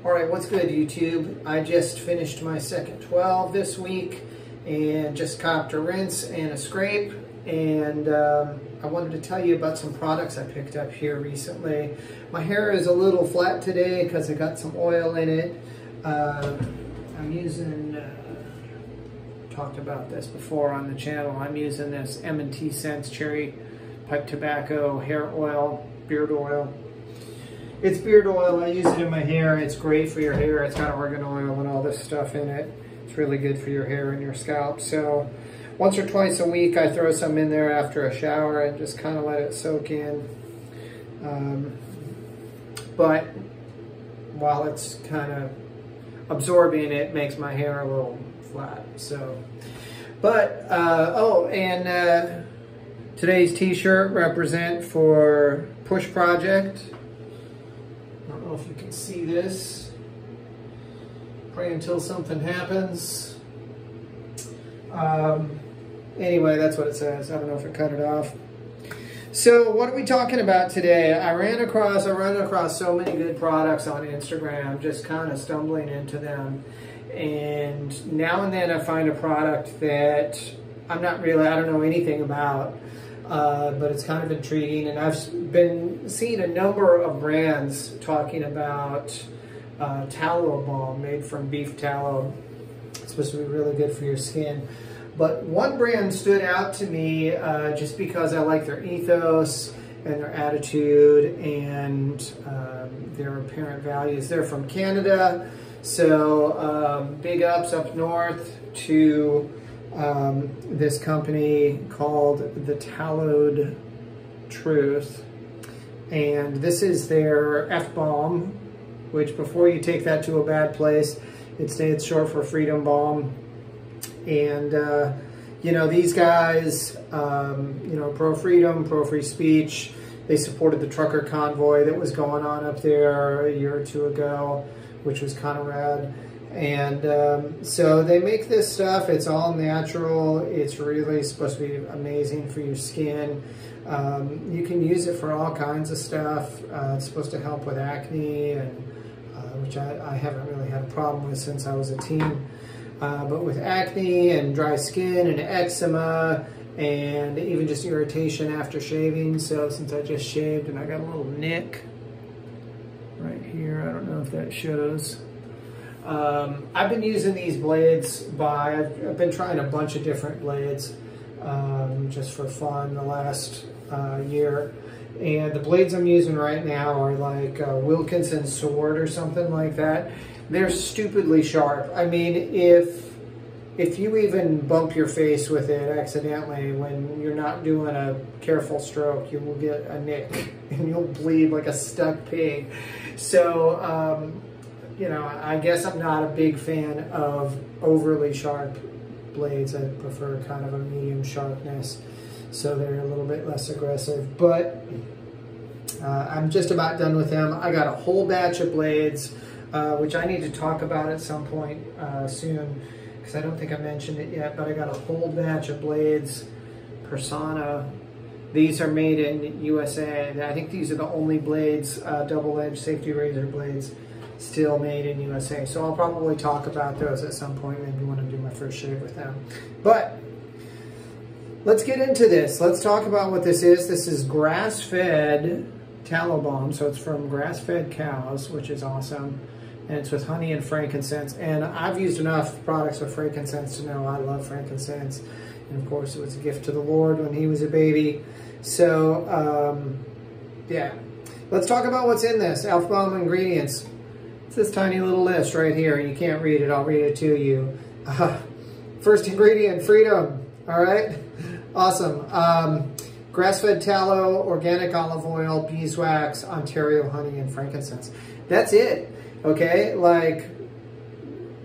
All right, what's good, YouTube? I just finished my second 12 this week and just copped a rinse and a scrape. And I wanted to tell you about some products I picked up here recently. My hair is a little flat today because I got some oil in it. I'm using, talked about this before on the channel, I'm using this M&T Scents Cherry Pipe Tobacco Hair Oil, Beard Oil. It's beard oil. I use it in my hair. It's great for your hair. It's got argan oil and all this stuff in it. It's really good for your hair and your scalp. So once or twice a week, I throw some in there after a shower and just kind of let it soak in. But while it's kind of absorbing, it makes my hair a little flat. So, but, today's t-shirt represent for Push Project. I don't know if you can see this. Pray until something happens. Anyway, that's what it says. I don't know if it cut it off. So what are we talking about today? I run across so many good products on Instagram, just kind of stumbling into them. And now and then I find a product that I don't know anything about. But it's kind of intriguing, and I've been seeing a number of brands talking about tallow balm made from beef tallow. It's supposed to be really good for your skin. But one brand stood out to me just because I like their ethos and their attitude and their apparent values. They're from Canada, so big ups up north to this company called the Tallowed Truth, and this is their F-Balm, which before you take that to a bad place, it's short for Freedom Balm. And you know, these guys, you know, pro-freedom, pro-free speech. They supported the trucker convoy that was going on up there a year or two ago, which was kind of rad. And so they make this stuff. It's all natural. It's really supposed to be amazing for your skin. You can use it for all kinds of stuff. It's supposed to help with acne, and which I haven't really had a problem with since I was a teen. But with acne and dry skin and eczema and even just irritation after shaving. So since I just shaved and I got a little nick right here, I don't know if that shows. I've been using these blades I've been trying a bunch of different blades just for fun the last year. And the blades I'm using right now are like Wilkinson Sword or something like that. They're stupidly sharp. I mean, if you even bump your face with it accidentally when you're not doing a careful stroke, you will get a nick and you'll bleed like a stuck pig. So, you know, I guess I'm not a big fan of overly sharp blades. I prefer kind of a medium sharpness, so they're a little bit less aggressive. But I'm just about done with them. I got a whole batch of blades, which I need to talk about at some point soon, because I don't think I mentioned it yet, but I got a whole batch of blades, Persona. These are made in USA. I think these are the only blades, double-edged safety razor blades, still made in USA. So I'll probably talk about those at some point, maybe when I do my first shave with them. But let's get into this. Let's talk about what this is. This is grass-fed tallow balm. So it's from grass-fed cows, which is awesome. And it's with honey and frankincense. And I've used enough products with frankincense to know I love frankincense. And of course, it was a gift to the Lord when he was a baby. So, yeah. Let's talk about what's in this. F-Balm ingredients. It's this tiny little list right here. You can't read it. I'll read it to you. First ingredient, freedom. All right? Awesome. Grass-fed tallow, organic olive oil, beeswax, Ontario honey, and frankincense. That's it. Okay? Like,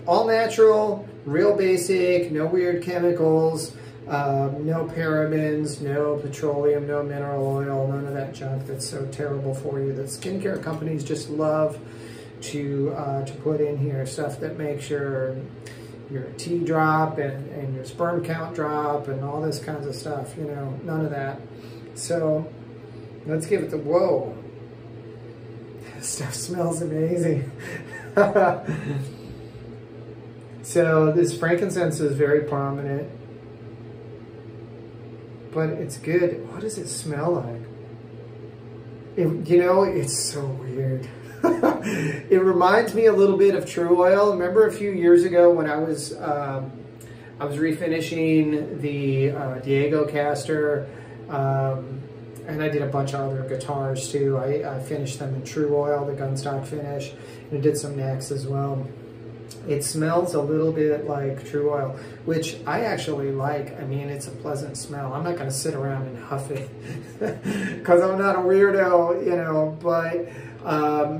all natural, real basic, no weird chemicals, no parabens, no petroleum, no mineral oil, none of that junk that's so terrible for you that skincare companies just love to put in here. Stuff that makes your T drop and your sperm count drop and all this kinds of stuff, you know, none of that. So let's give it the, whoa, this stuff smells amazing. So this frankincense is very prominent, but it's good. What does it smell like? You know, it's so weird. It reminds me a little bit of True Oil. Remember a few years ago when I was refinishing the Diego caster, and I did a bunch of other guitars too. I finished them in True Oil, the gunstock finish, and did some necks as well. It smells a little bit like True Oil, which I actually like. I mean, it's a pleasant smell. I'm not going to sit around and huff it because I'm not a weirdo, you know. But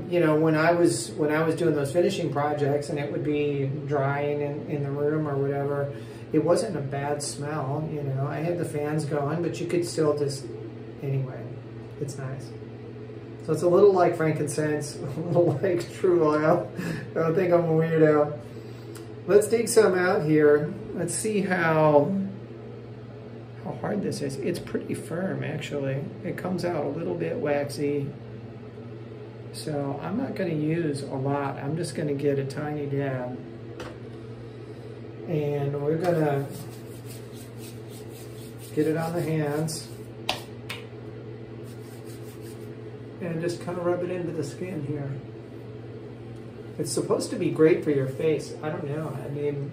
you know, when I was doing those finishing projects and it would be drying in the room or whatever, it wasn't a bad smell. You know, I had the fans going, but you could still just anyway. It's nice. So it's a little like frankincense, a little like True Oil. I don't think I'm a weirdo. Let's dig some out here. Let's see how hard this is. It's pretty firm, actually. It comes out a little bit waxy. So I'm not going to use a lot. I'm just going to get a tiny dab. And we're going to get it on the hands. And just kind of rub it into the skin here. It's supposed to be great for your face. I don't know. I mean,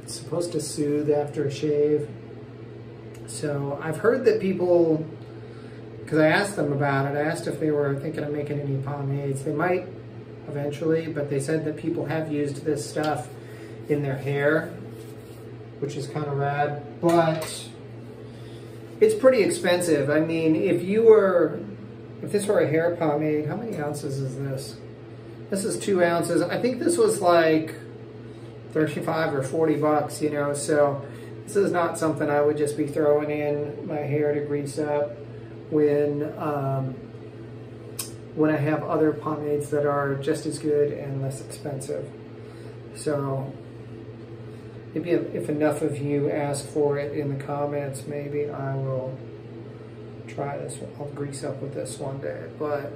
it's supposed to soothe after a shave. So I've heard that people, because I asked them about it, I asked if they were thinking of making any pomades. They might eventually, but they said that people have used this stuff in their hair, which is kind of rad. But it's pretty expensive. I mean, if this were a hair pomade, how many ounces is this? This is 2 ounces. I think this was like 35 or 40 bucks, you know, so this is not something I would just be throwing in my hair to grease up when I have other pomades that are just as good and less expensive. So maybe if enough of you ask for it in the comments, maybe I will try this. I'll grease up with this one day. But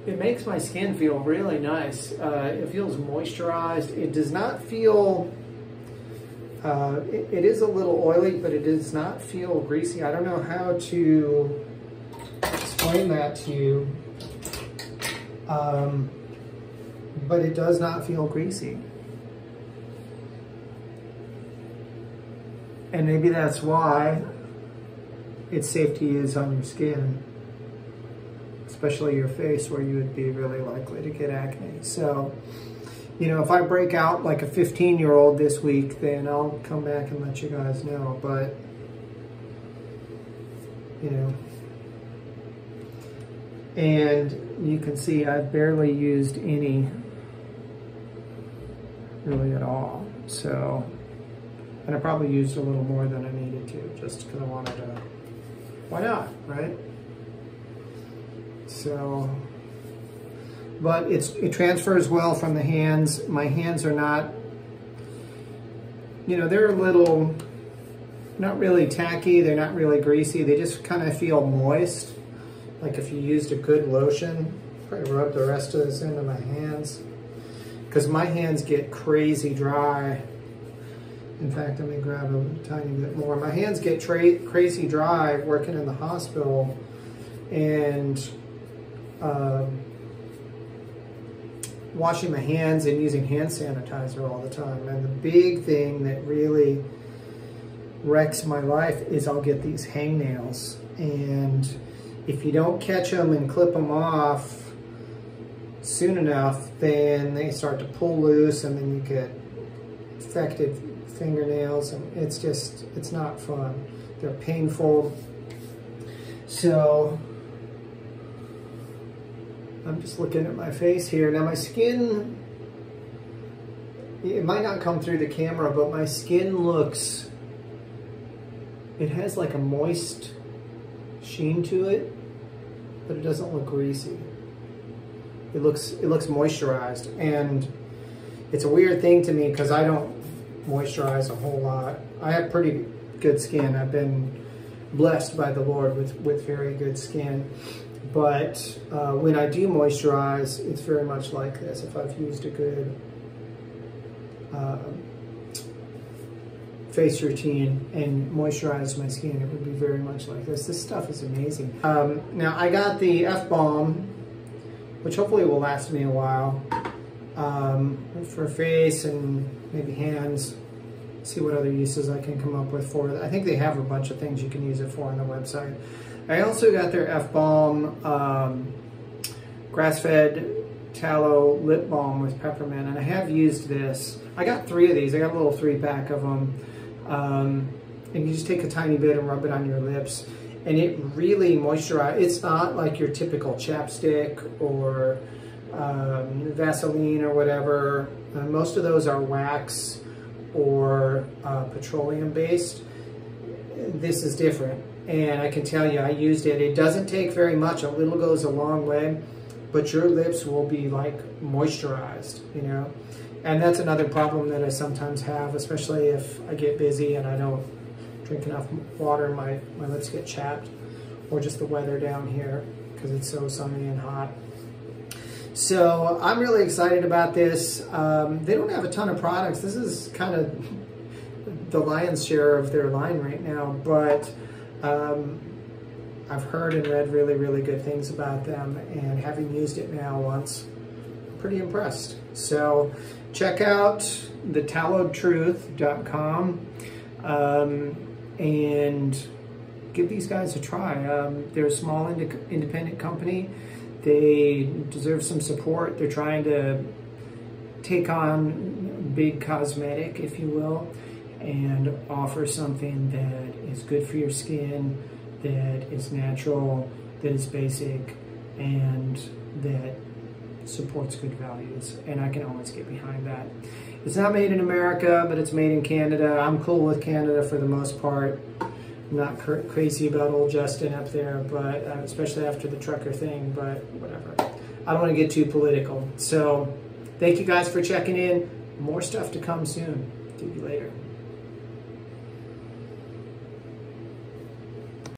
it makes my skin feel really nice. It feels moisturized. It does not feel, it is a little oily, but it does not feel greasy. I don't know how to explain that to you, but it does not feel greasy. And maybe that's why it's safe to use on your skin, especially your face where you would be really likely to get acne. So, you know, if I break out like a 15-year-old this week, then I'll come back and let you guys know. But, you know, and you can see I've barely used any really at all. So, and I probably used a little more than I needed to, just because I wanted to. Why not, right? So, but it transfers well from the hands. My hands are not, you know, they're a little, not really tacky, they're not really greasy, they just kind of feel moist. Like if you used a good lotion. Probably rub the rest of this into my hands, because my hands get crazy dry. In fact, let me grab a tiny bit more. My hands get crazy dry working in the hospital, and washing my hands and using hand sanitizer all the time. And the big thing that really wrecks my life is I'll get these hangnails, and if you don't catch them and clip them off soon enough, then they start to pull loose, and then you get infected fingernails, and it's not fun. They're painful. So I'm just looking at my face here. Now my skin, it might not come through the camera, but my skin looks, it has like a moist sheen to it, but it doesn't look greasy. It looks moisturized, and it's a weird thing to me because I don't moisturize a whole lot. I have pretty good skin. I've been blessed by the Lord with very good skin. But when I do moisturize, it's very much like this. If I've used a good face routine and moisturized my skin, it would be very much like this. This stuff is amazing. Now I got the F-Balm, which hopefully will last me a while, for face and maybe hands. See what other uses I can come up with for it. I think they have a bunch of things you can use it for on the website. I also got their F-Balm grass-fed tallow lip balm with peppermint, and I have used this. I got 3 of these. I got a little 3-pack of them. And you just take a tiny bit and rub it on your lips, and it really moisturizes. It's not like your typical chapstick or Vaseline or whatever. Most of those are wax or petroleum based. This is different, and I can tell you, I used it. It doesn't take very much. A little goes a long way, but your lips will be like moisturized, you know. And that's another problem that I sometimes have, especially if I get busy and I don't drink enough water, my lips get chapped, or just the weather down here because it's so sunny and hot. So I'm really excited about this. They don't have a ton of products. This is kind of the lion's share of their line right now, but I've heard and read really, really good things about them, and having used it now once, I'm pretty impressed. So check out the tallowedtruth.com and give these guys a try. They're a small independent company. They deserve some support. They're trying to take on big cosmetic, if you will, and offer something that is good for your skin, that is natural, that is basic, and that supports good values. And I can always get behind that. It's not made in America, but it's made in Canada. I'm cool with Canada for the most part. I'm not crazy about old Justin up there, but especially after the trucker thing, but whatever. I don't want to get too political. So thank you guys for checking in. More stuff to come soon. See you later.